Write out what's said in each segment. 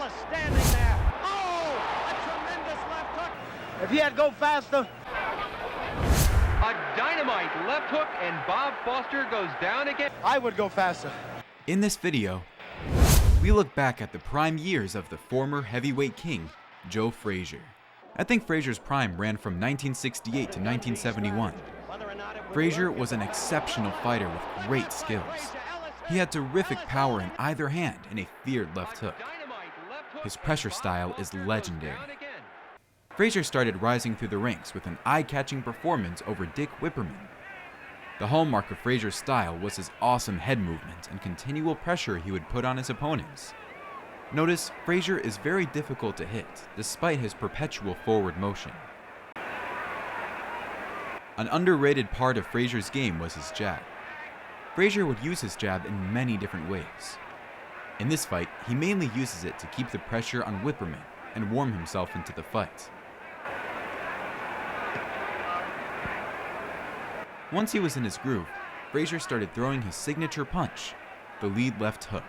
Ellis standing there. Oh, a tremendous left hook. If he had go faster. A dynamite left hook, and Bob Foster goes down again. I would go faster. In this video, we look back at the prime years of the former heavyweight king, Joe Frazier. I think Frazier's prime ran from 1968 to 1971. Frazier was an exceptional fighter with great skills. He had terrific power in either hand and a feared left hook. His pressure style is legendary. Frazier started rising through the ranks with an eye-catching performance over Dick Whipperman. The hallmark of Frazier's style was his awesome head movement and continual pressure he would put on his opponents. Notice, Frazier is very difficult to hit, despite his perpetual forward motion. An underrated part of Frazier's game was his jab. Frazier would use his jab in many different ways. In this fight, he mainly uses it to keep the pressure on Whipperman and warm himself into the fight. Once he was in his groove, Frazier started throwing his signature punch, the lead left hook.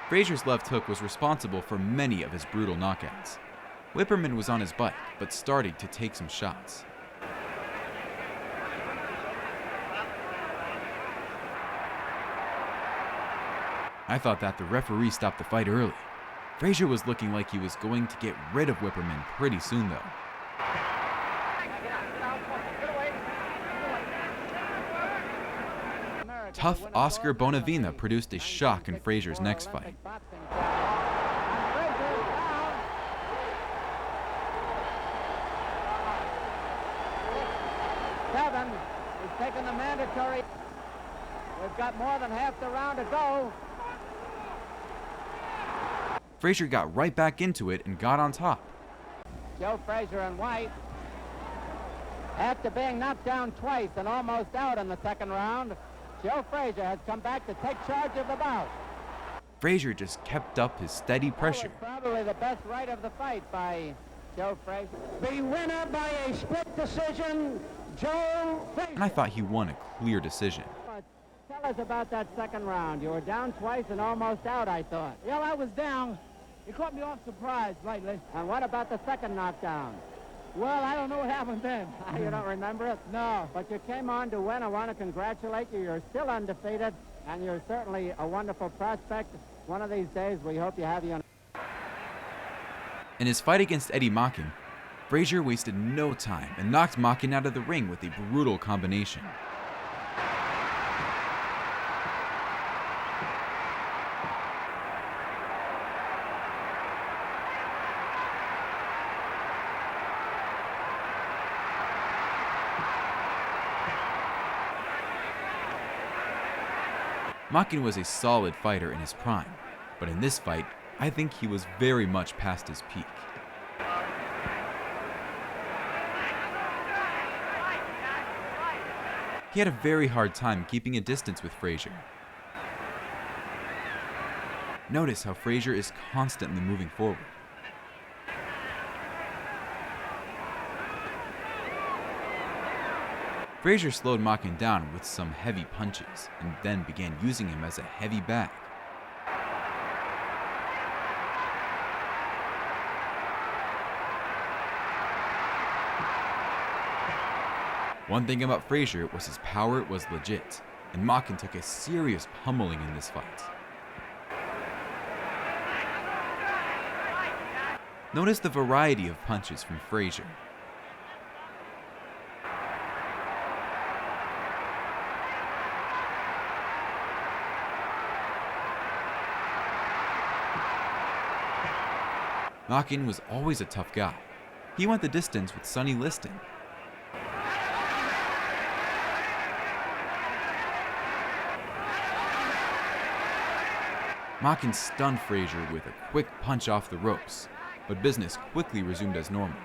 Frazier's left hook was responsible for many of his brutal knockouts. Whipperman was on his bike, but started to take some shots. I thought that the referee stopped the fight early. Frazier was looking like he was going to get rid of Whipperman pretty soon though. Tough Oscar Bonavena produced a shock in Frazier's next fight. He's taking the mandatory. We've got more than half the round to go. Frazier got right back into it and got on top. Joe Frazier in white, after being knocked down twice and almost out in the second round, Joe Frazier has come back to take charge of the bout. Frazier just kept up his steady pressure. Probably the best right of the fight by Joe Frazier. The winner by a split decision, Joe Frazier. And I thought he won a clear decision. Tell us about that second round. You were down twice and almost out, I thought. Yeah, I was down. It caught me off surprise lately. And what about the second knockdown? Well, I don't know what happened then. You don't remember it? No. But you came on to win. I want to congratulate you. You're still undefeated, and you're certainly a wonderful prospect. One of these days, we hope you have you on. In his fight against Eddie Mockin, Frazier wasted no time and knocked Mockin out of the ring with a brutal combination. Mockin was a solid fighter in his prime, but in this fight, I think he was very much past his peak. He had a very hard time keeping a distance with Frazier. Notice how Frazier is constantly moving forward. Frazier slowed Mockin down with some heavy punches, and then began using him as a heavy bag. One thing about Frazier was his power was legit, and Mockin took a serious pummeling in this fight. Notice the variety of punches from Frazier. Mockin was always a tough guy. He went the distance with Sonny Liston. Mockin stunned Frazier with a quick punch off the ropes, but business quickly resumed as normal.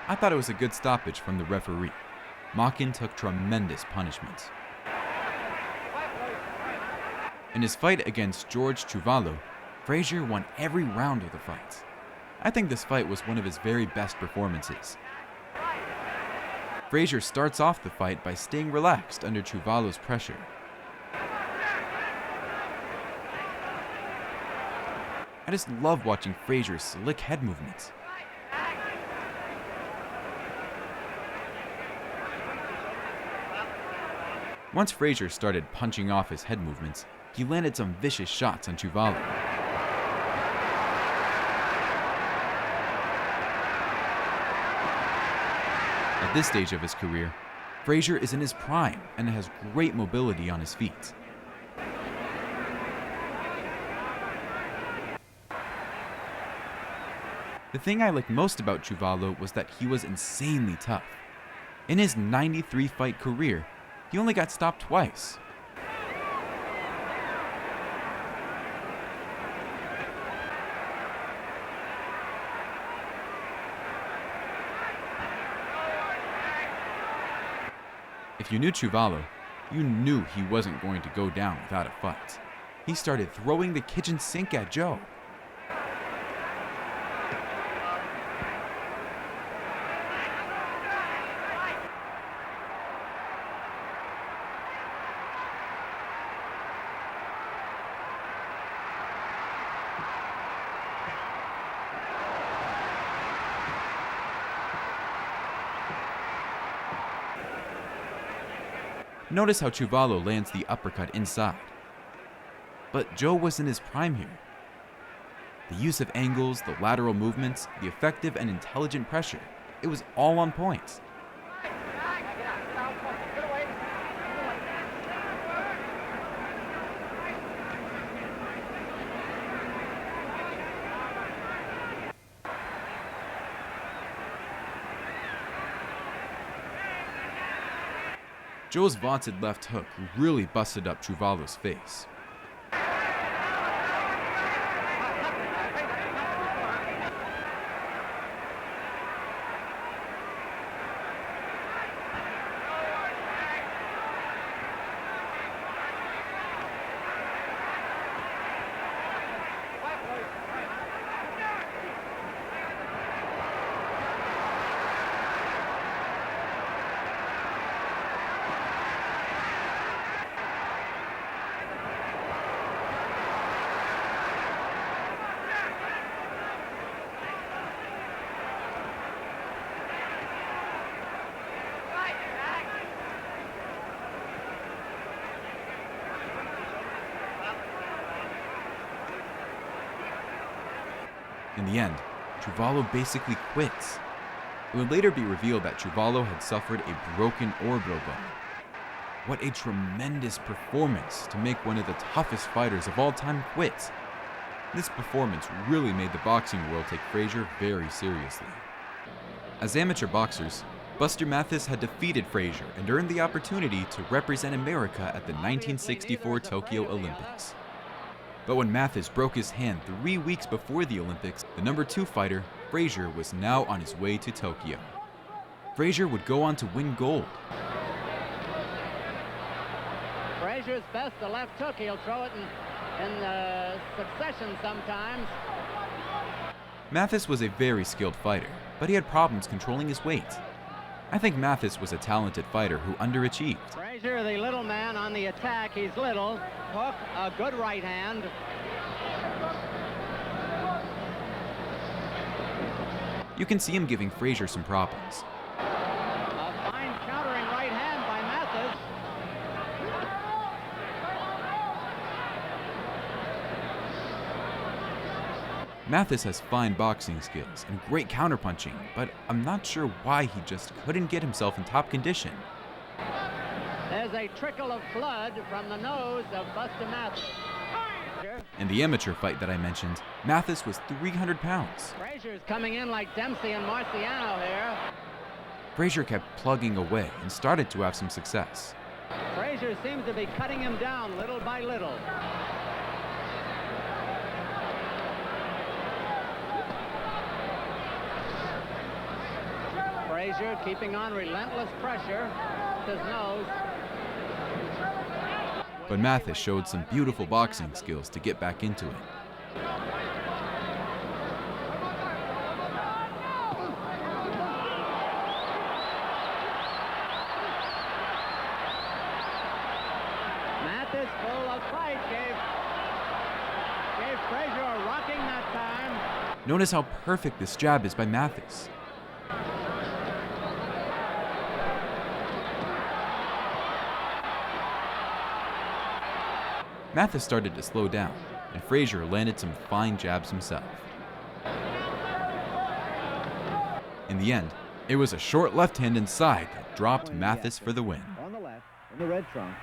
I thought it was a good stoppage from the referee. Smokin took tremendous punishment. In his fight against George Chuvalo, Frazier won every round of the fight. I think this fight was one of his very best performances. Frazier starts off the fight by staying relaxed under Chuvalo's pressure. I just love watching Frazier's slick head movements. Once Frazier started punching off his head movements, he landed some vicious shots on Chuvalo. At this stage of his career, Frazier is in his prime and has great mobility on his feet. The thing I liked most about Chuvalo was that he was insanely tough. In his 93-fight career, he only got stopped twice. If you knew Chuvalo, you knew he wasn't going to go down without a fight. He started throwing the kitchen sink at Joe. Notice how Chuvalo lands the uppercut inside. But Joe was in his prime here. The use of angles, the lateral movements, the effective and intelligent pressure, it was all on point. Joe's vaunted left hook really busted up Chuvalo's face. In the end, Chuvalo basically quits. It would later be revealed that Chuvalo had suffered a broken orbital bone. What a tremendous performance to make one of the toughest fighters of all time quit. This performance really made the boxing world take Frazier very seriously. As amateur boxers, Buster Mathis had defeated Frazier and earned the opportunity to represent America at the 1964 Tokyo Olympics. But when Mathis broke his hand 3 weeks before the Olympics, the #2 fighter, Frazier, was now on his way to Tokyo. Frazier would go on to win gold. Frazier's best, the left hook. He'll throw it in succession sometimes. Mathis was a very skilled fighter, but he had problems controlling his weight. I think Mathis was a talented fighter who underachieved. Frazier, the little man on the attack. He's little. Hook, a good right hand. You can see him giving Frazier some problems. A fine countering right hand by Mathis. Mathis has fine boxing skills and great counterpunching, but I'm not sure why he just couldn't get himself in top condition. There's a trickle of blood from the nose of Buster Mathis. In the amateur fight that I mentioned, Mathis was 300 pounds. Frazier's coming in like Dempsey and Marciano here. Frazier kept plugging away and started to have some success. Frazier seems to be cutting him down little by little. Frazier keeping on relentless pressure with his nose. But Mathis showed some beautiful boxing skills to get back into it. Mathis, full of fight, gave Frazier a rocking that time. Notice how perfect this jab is by Mathis. Mathis started to slow down, and Frazier landed some fine jabs himself. In the end, it was a short left hand inside that dropped Mathis for the win. On the left, in the red trunk,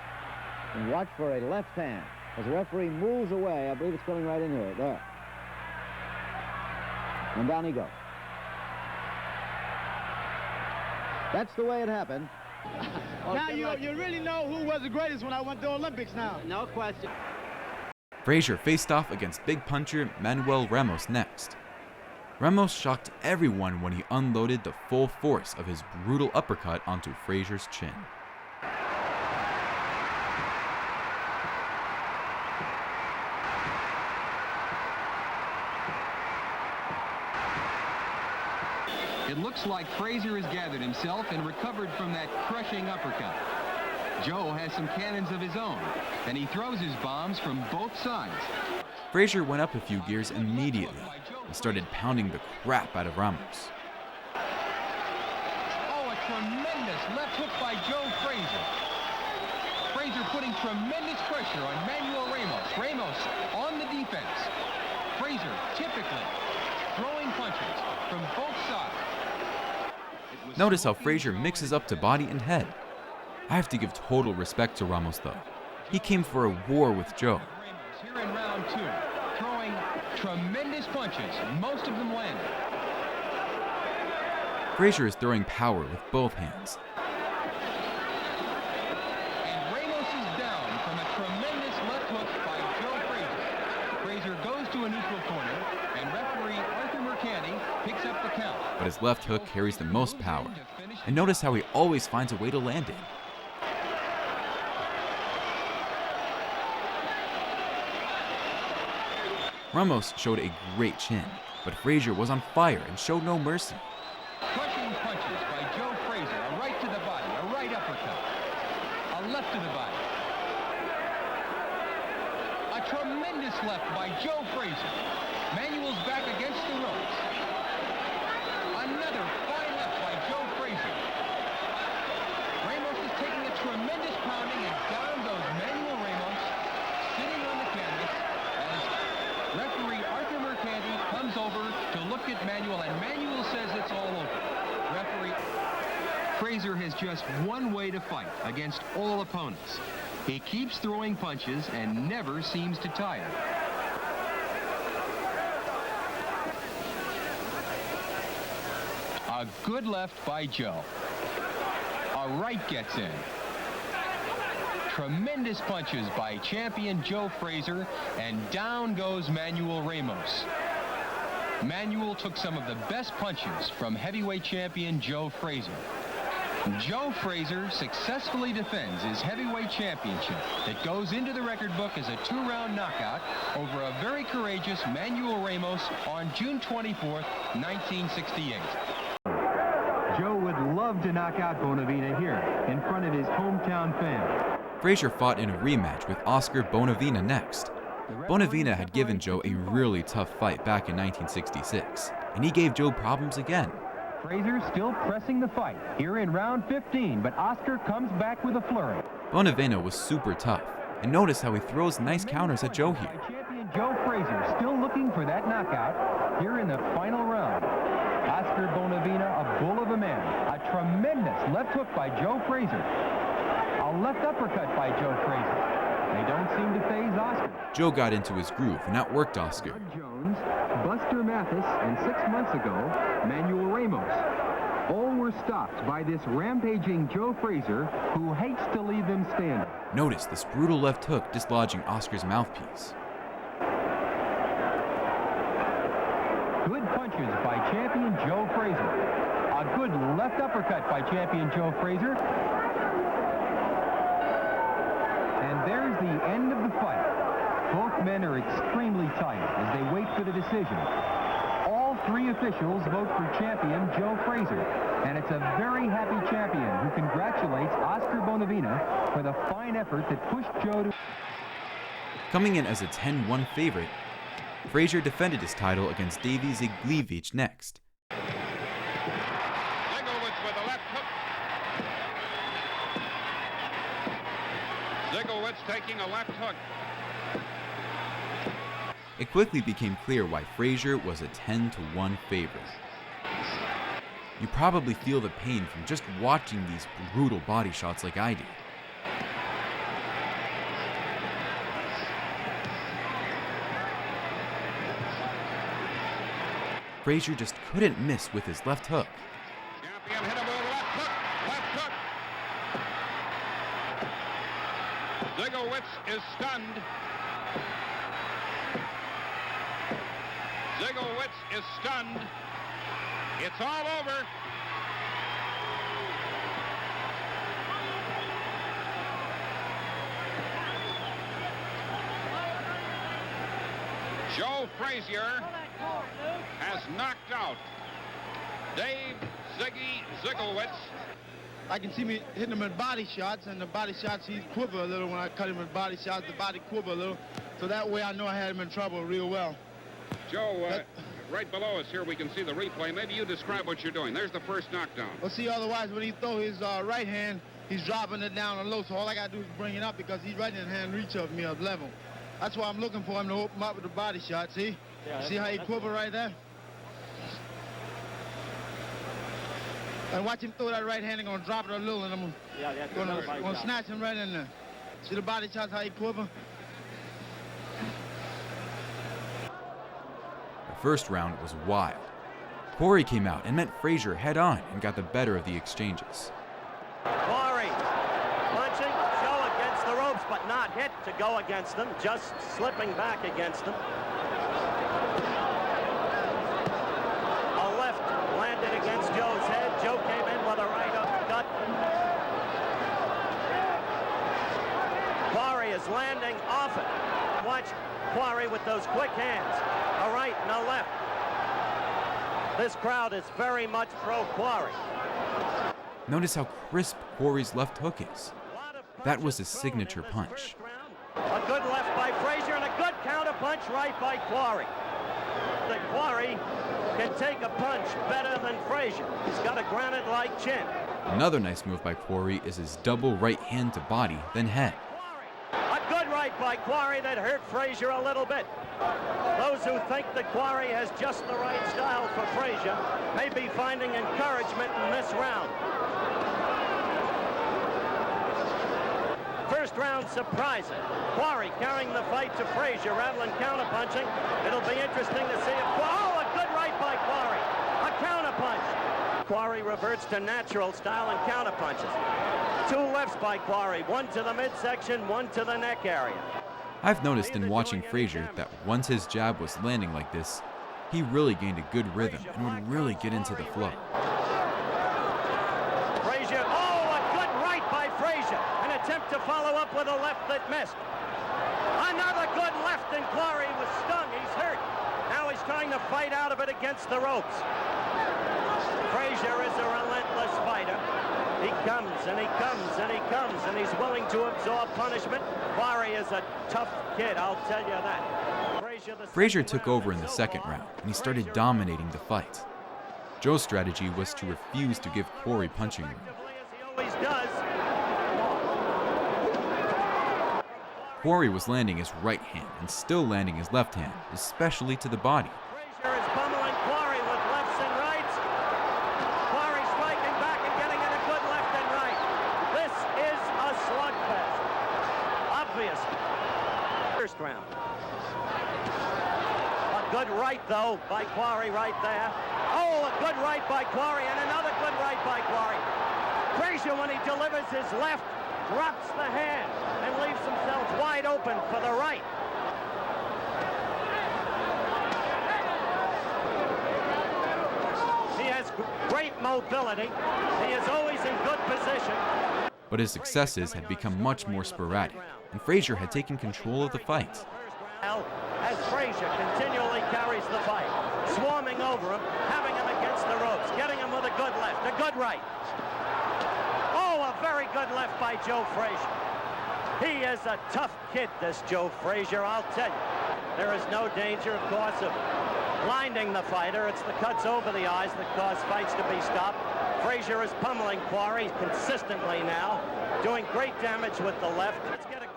and watch for a left hand. As the referee moves away, I believe it's coming right in here. There. And down he goes. That's the way it happened. Now you really know who was the greatest when I went to the Olympics now. No question. Frazier faced off against big puncher Manuel Ramos next. Ramos shocked everyone when he unloaded the full force of his brutal uppercut onto Frazier's chin. It looks like Frazier has gathered himself and recovered from that crushing uppercut. Joe has some cannons of his own, and he throws his bombs from both sides. Frazier went up a few gears immediately and started pounding the crap out of Ramos. Oh, a tremendous left hook by Joe Frazier. Frazier putting tremendous pressure on Manuel Ramos. Ramos on the defense. Frazier typically throwing punches from both sides. Notice how Frazier mixes up to body and head. I have to give total respect to Ramos though. He came for a war with Joe. Ramos here in round two, throwing tremendous punches, most of them landed. Frazier is throwing power with both hands. And Ramos is down from a tremendous left hook by Joe Frazier. Frazier goes to a neutral corner, and referee Arthur Mercanti picks up the count. But his left hook carries the most power. And notice how he always finds a way to land it. Ramos showed a great chin, but Frazier was on fire and showed no mercy. Crushing punches by Joe Frazier. A right to the body, a right uppercut, a left to the body. A tremendous left by Joe Frazier. Manuel's back against the ropes. Another fine left by Joe Frazier. Ramos is taking a tremendous pounding, and down goes Manuel Ramos, sitting on the canvas as referee Arthur Mercanti comes over to look at Manuel, and Manuel says it's all over. Referee Frazier has just one way to fight against all opponents. He keeps throwing punches and never seems to tire. A good left by Joe. A right gets in. Tremendous punches by champion Joe Frazier, and down goes Manuel Ramos. Manuel took some of the best punches from heavyweight champion Joe Frazier. Joe Frazier successfully defends his heavyweight championship that goes into the record book as a two-round knockout over a very courageous Manuel Ramos on June 24th, 1968. Joe would love to knock out Bonavena here in front of his hometown fans. Frazier fought in a rematch with Oscar Bonavena next. Bonavena had given Joe a really tough fight back in 1966, and he gave Joe problems again. Frazier still pressing the fight here in round 15, but Oscar comes back with a flurry. Bonavena was super tough, and notice how he throws nice counters at Joe here. Champion Joe Frazier still looking for that knockout here in the final round. Oscar Bonavena, a bull of a man. A tremendous left hook by Joe Frazier. A left uppercut by Joe Frazier. They don't seem to faze Oscar. Joe got into his groove and outworked Oscar. Jones, Buster Mathis, and 6 months ago, Manuel Ramos. All were stopped by this rampaging Joe Frazier, who hates to leave them standing. Notice this brutal left hook dislodging Oscar's mouthpiece. Good punches by champion Joe Frazier. A good good left uppercut by champion Joe Frazier. And there's the end of the fight. Both men are extremely tight as they wait for the decision. All three officials vote for champion Joe Frazier, and it's a very happy champion who congratulates Oscar Bonavena for the fine effort that pushed Joe to... Coming in as a 10-1 favorite, Frazier defended his title against Davey Zyglewicz next. Zyglewicz with a left hook. Zyglewicz taking a left hook. It quickly became clear why Frazier was a 10-1 favorite. You probably feel the pain from just watching these brutal body shots like I do. Frazier just couldn't miss with his left hook. Champion hit him with a left hook. Left hook. Zyglewicz is stunned. Zyglewicz is stunned. It's all over. Joe Frazier has knocked out Dave Zyglewicz. I can see me hitting him with body shots, and the body shots, he quiver a little when I cut him with body shots. The body quiver a little, so that way I know I had him in trouble real well. Joe, right below us here, we can see the replay. Maybe you describe what you're doing. There's the first knockdown. Well, see, otherwise, when he throw his right hand, he's dropping it down on low, so all I got to do is bring it up because his right hand reach of me up level. That's why I'm looking for him to open up with the body shot, see? Yeah, see how he quiver right there? And watch him throw that right hand, and gonna drop it a little, and I'm gonna snatch him right in there. See the body shots, how he quiver? The first round was wild. Quarry came out and met Frazier head-on and got the better of the exchanges. Quarry punching, Joe against the ropes, but not hit to go against them, just slipping back against them. A left landed against Joe's head. Joe came in with a right uppercut. Quarry is landing off it. Watch Quarry with those quick hands. A right and a left. This crowd is very much pro-Quarry. Notice how crisp Quarry's left hook is. That was his signature punch. A good left by Frazier and a good counter punch right by Quarry. The Quarry can take a punch better than Frazier. He's got a granite-like chin. Another nice move by Quarry is his double right hand to body, then head. A good right by Quarry that hurt Frazier a little bit. Those who think that Quarry has just the right style for Frazier may be finding encouragement in this round. First round surprising. Quarry carrying the fight to Frazier rather than counterpunching. It'll be interesting to see if... Oh, a good right by Quarry. A counterpunch. Quarry reverts to natural style and counterpunches. Two lefts by Quarry, one to the midsection, one to the neck area. I've noticed in watching Frazier that once his jab was landing like this, he really gained a good rhythm and would really get into the flow. Frazier, oh, a good right by Frazier. An attempt to follow up with a left that missed. Another good left, and Quarry was stung. He's hurt. Now he's trying to fight out of it against the ropes. Frazier is a relentless fighter. He comes and he comes and he comes, and he's willing to absorb punishment. Quarry is a tough kid, I'll tell you that. Frazier took over in the second round, and he started dominating the fight. Joe's strategy was to refuse to give Quarry punching room. Quarry was landing his right hand and still landing his left hand, especially to the body. Frazier is pummeling Quarry with lefts and rights. Quarry striking back and getting in a good left and right. This is a slugfest. Obviously. First round. A good right, though, by Quarry right there. Oh, a good right by Quarry, and another good right by Quarry. Frazier, when he delivers his left, drops the hand and leaves himself wide open for the right. He has great mobility. He is always in good position. But his successes had become much more sporadic, and Frazier had taken control of the fight. As Frazier continually carries the fight, swarming over him, having him against the ropes, getting him with a good left, a good right. Oh, a very good left by Joe Frazier. He is a tough kid, this Joe Frazier, I'll tell you. There is no danger, of course, of blinding the fighter. It's the cuts over the eyes that cause fights to be stopped. Frazier is pummeling Quarry consistently now, doing great damage with the left.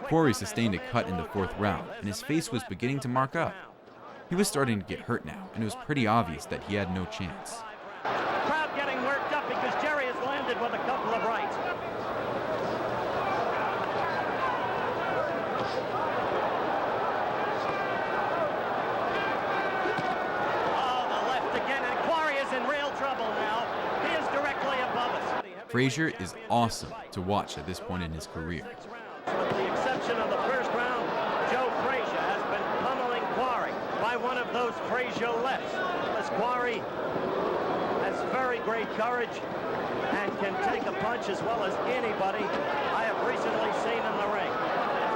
Quarry sustained a cut in the 4th round, and his face was beginning to mark up. He was starting to get hurt now, and it was pretty obvious that he had no chance. Crowd getting worked up because Jerry has landed with a couple of rights. Frazier is awesome to watch at this point in his career. With the exception of the 1st round, Joe Frazier has been pummeling Quarry by one of those Frazier lefts. As Quarry has very great courage and can take a punch as well as anybody I have recently seen in the ring.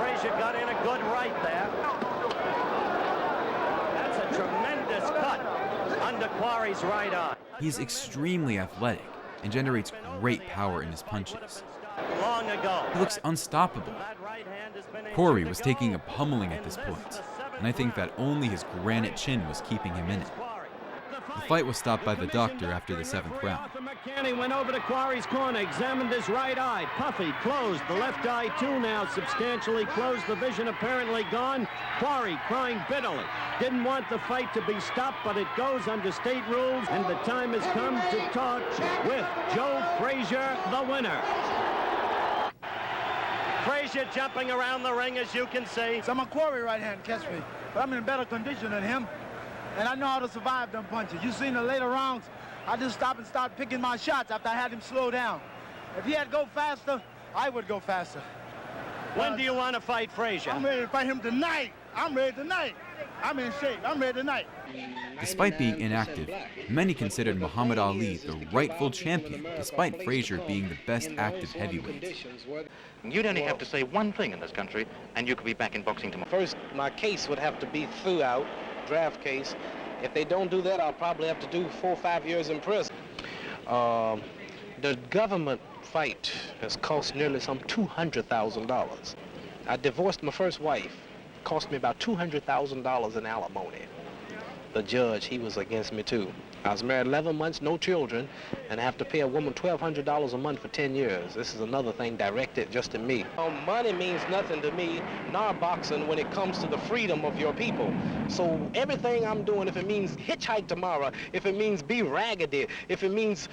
Frazier got in a good right there. That's a tremendous cut under Quarry's right eye. He's extremely athletic and generates great power in his punches. Long ago. He looks unstoppable. Quarry was taking a pummeling at this point, and I think that only his granite chin was keeping him in it. The fight was stopped by the doctor after the 7th round. He went over to Quarry's corner, examined his right eye. Puffy, closed. The left eye, too, now substantially closed. The vision apparently gone. Quarry crying bitterly. Didn't want the fight to be stopped, but it goes under state rules, and the time has come to talk with Joe Frazier, the winner. Frazier jumping around the ring, as you can see. So my Quarry right hand catch me, but I'm in better condition than him, and I know how to survive them punches. You seen the later rounds, I just stopped and started picking my shots after I had him slow down. If he had to go faster, I would go faster. When do you want to fight Frazier? I'm ready to fight him tonight. I'm ready tonight. I'm in shape. I'm ready tonight. Despite being inactive, many considered Muhammad Ali the rightful champion, despite Frazier being the best active heavyweight. You'd only have to say one thing in this country, and you could be back in boxing tomorrow. First, my case would have to be throughout, draft case. If they don't do that, I'll probably have to do 4 or 5 years in prison. The government fight has cost nearly some $200,000. I divorced my first wife. It cost me about $200,000 in alimony. The judge, he was against me too. I was married 11 months, no children, and I have to pay a woman $1,200 a month for 10 years. This is another thing directed just to me. Money means nothing to me, nor boxing, when it comes to the freedom of your people. So everything I'm doing, if it means hitchhike tomorrow, if it means be raggedy, if it means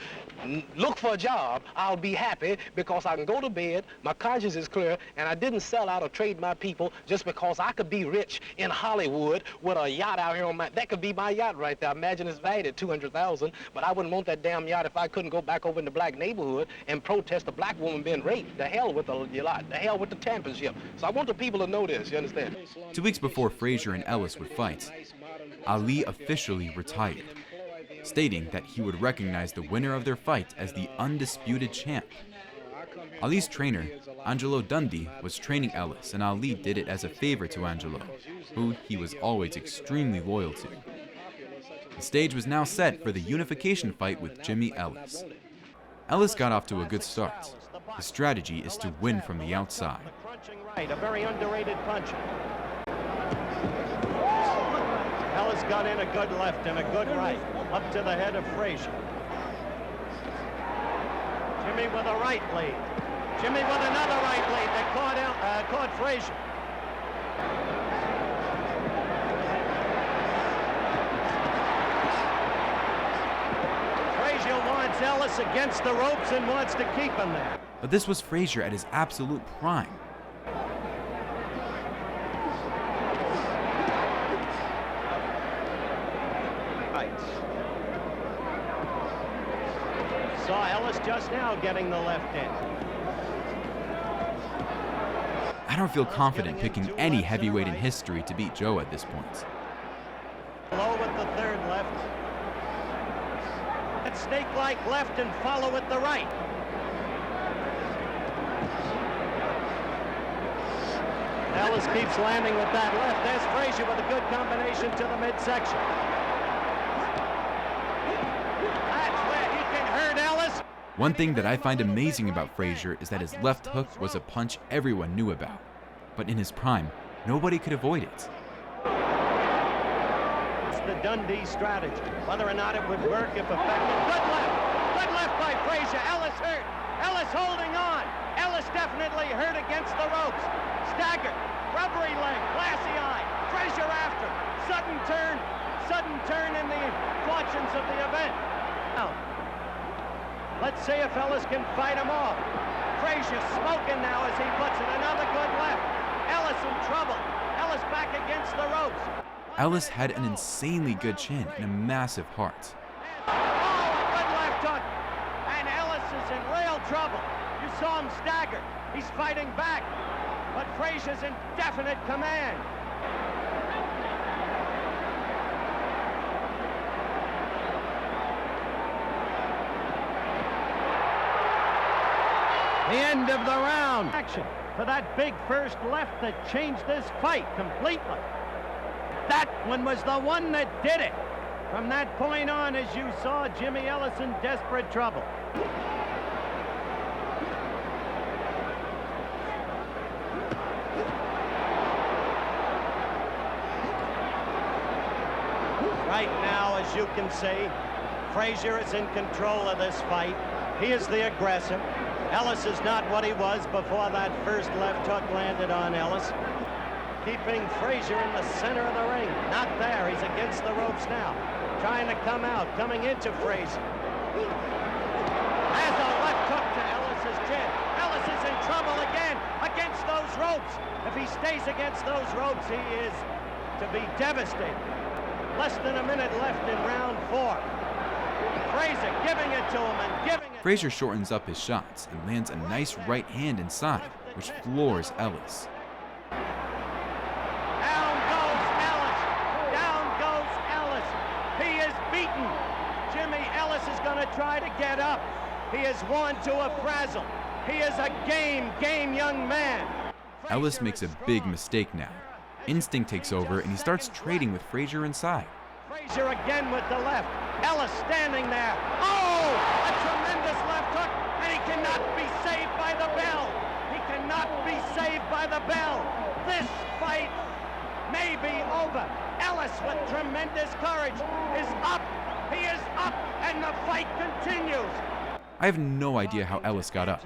look for a job, I'll be happy because I can go to bed, my conscience is clear, and I didn't sell out or trade my people just because I could be rich in Hollywood with a yacht out here on my, that could be my yacht right there. Imagine it's valued at $200,000, but I wouldn't want that damn yacht if I couldn't go back over in the black neighborhood and protest a black woman being raped. The hell with the yacht, the hell with the championship. So I want the people to know this, you understand? 2 weeks before Frazier and Ellis would fight, Ali officially retired, stating that he would recognize the winner of their fight as the undisputed champ. Ali's trainer, Angelo Dundee, was training Ellis, and Ali did it as a favor to Angelo, who he was always extremely loyal to. The stage was now set for the Unification fight with Jimmy Ellis. Ellis got off to a good start. His strategy is to win from the outside. Right, a very underrated puncher. Ellis got in a good left and a good right, up to the head of Frazier. Jimmy with a right lead. Jimmy with another right lead that caught Frazier. Frazier wants Ellis against the ropes and wants to keep him there. But this was Frazier at his absolute prime. Saw Ellis just now getting the left in. I don't feel confident picking any heavyweight in history to beat Joe at this point. Low with the third left. that snake-like left and follow with the right. Ellis keeps landing with that left. There's Frazier with a good combination to the midsection. That's where he can hurt Ellis. One thing that I find amazing about Frazier is that his left hook was a punch everyone knew about. But in his prime, nobody could avoid it. It's the Dundee strategy. Whether or not it would work if effective. Good left by Frazier. Ellis hurt. Ellis holding on. Ellis definitely hurt against the ropes. Staggered. Rubbery leg. Glassy eye. Frazier after. Sudden turn in the fortunes of the event. Now, let's see if Ellis can fight him off. Frazier smoking now as he puts it. Another good left. Ellis in trouble. Ellis back against the ropes. Ellis had an insanely good chin and a massive heart. Oh, a good left hook. And Ellis is in real trouble. You saw him stagger. He's fighting back. But Frazier's in definite command. The end of the round. Action for that big first left that changed this fight completely. That one was the one that did it. From that point on, as you saw, Jimmy Ellis in desperate trouble. Right now, as you can see, Frazier is in control of this fight. He is the aggressor. Ellis is not what he was before that first left hook landed on Ellis. Keeping Frazier in the center of the ring. Not there. He's against the ropes now. Trying to come out. Coming into Frazier. Has a left hook to Ellis's chin. Ellis is in trouble again against those ropes. If he stays against those ropes, he is to be devastated. Less than a minute left in round 4. Frazier giving it to him and giving it. Frazier shortens up his shots and lands a nice right hand inside, which floors Ellis. Down goes Ellis. Down goes Ellis. He is beaten. Jimmy Ellis is going to try to get up. He is worn to a frazzle. He is a game young man. Ellis makes a big mistake now. Instinct takes over and he starts trading with Frazier inside. Frazier again with the left. Ellis standing there. Oh! A tremendous left hook, and he cannot be saved by the bell. He cannot be saved by the bell. This fight may be over. Ellis, with tremendous courage, is up. He is up, and the fight continues. I have no idea how Ellis got up.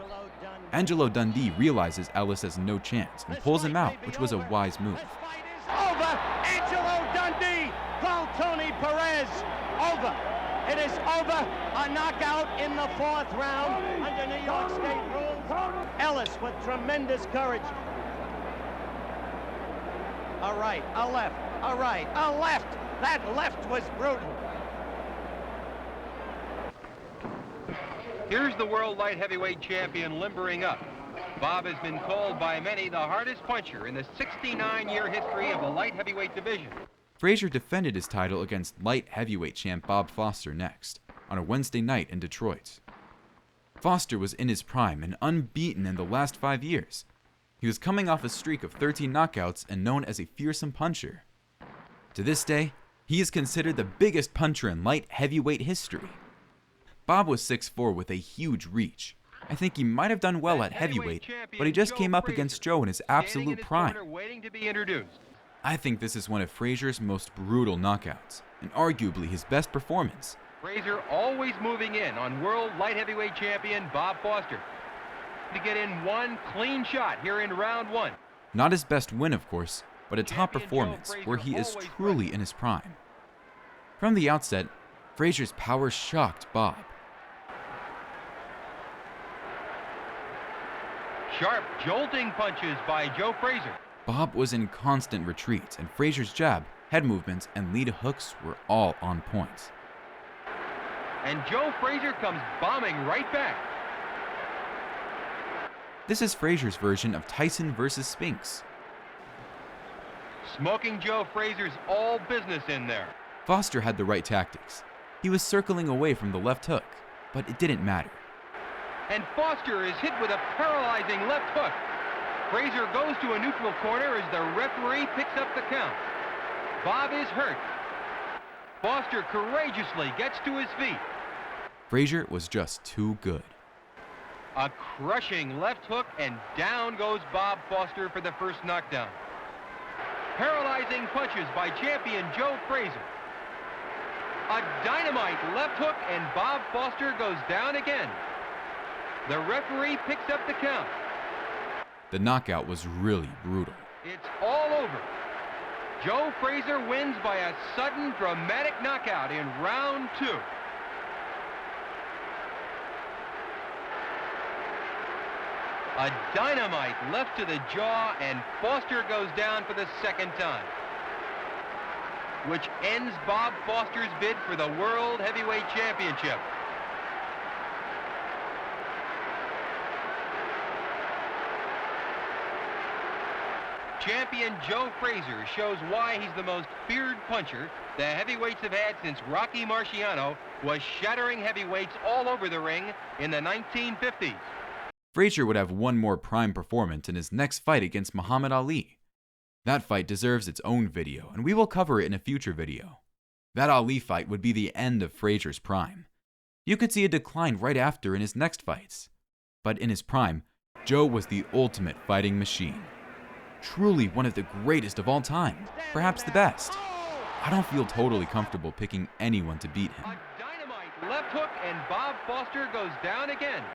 Angelo Dundee realizes Ellis has no chance and pulls him out, which was a wise move. This fight is over. Angelo Dundee called Tony Perez over. It is over. A knockout in the 4th round under New York State rules. Ellis with tremendous courage. A right, a left, a right, a left. That left was brutal. Here's the world light heavyweight champion limbering up. Bob has been called by many the hardest puncher in the 69-year history of the light heavyweight division. Frazier defended his title against light heavyweight champ Bob Foster next, on a Wednesday night in Detroit. Foster was in his prime and unbeaten in the last 5 years. He was coming off a streak of 13 knockouts and known as a fearsome puncher. To this day, he is considered the biggest puncher in light heavyweight history. Bob was 6'4" with a huge reach. I think he might have done well at heavyweight, but he just came up against Joe in his absolute prime. I think this is one of Frazier's most brutal knockouts, and arguably his best performance. Frazier always moving in on world light heavyweight champion Bob Foster to get in one clean shot here in round 1. Not his best win, of course, but a top performance where he is truly in his prime. From the outset, Frazier's power shocked Bob. Sharp, jolting punches by Joe Frazier. Bob was in constant retreat, and Frazier's jab, head movements, and lead hooks were all on point. And Joe Frazier comes bombing right back. This is Frazier's version of Tyson versus Spinks. Smokin Joe Frazier's all business in there. Foster had the right tactics. He was circling away from the left hook, but it didn't matter. And Foster is hit with a paralyzing left hook. Frazier goes to a neutral corner as the referee picks up the count. Bob is hurt. Foster courageously gets to his feet. Frazier was just too good. A crushing left hook, and down goes Bob Foster for the first knockdown. Paralyzing punches by champion Joe Frazier. A dynamite left hook, and Bob Foster goes down again. The referee picks up the count. The knockout was really brutal. It's all over. Joe Frazier wins by a sudden, dramatic knockout in round 2. A dynamite left to the jaw, and Foster goes down for the second time, which ends Bob Foster's bid for the World Heavyweight Championship. Champion Joe Frazier shows why he's the most feared puncher the heavyweights have had since Rocky Marciano was shattering heavyweights all over the ring in the 1950s. Frazier would have one more prime performance in his next fight against Muhammad Ali. That fight deserves its own video, and we will cover it in a future video. That Ali fight would be the end of Frazier's prime. You could see a decline right after in his next fights. But in his prime, Joe was the ultimate fighting machine. Truly one of the greatest of all time, perhaps the best. I don't feel totally comfortable picking anyone to beat him. A dynamite left hook, and Bob Foster goes down again.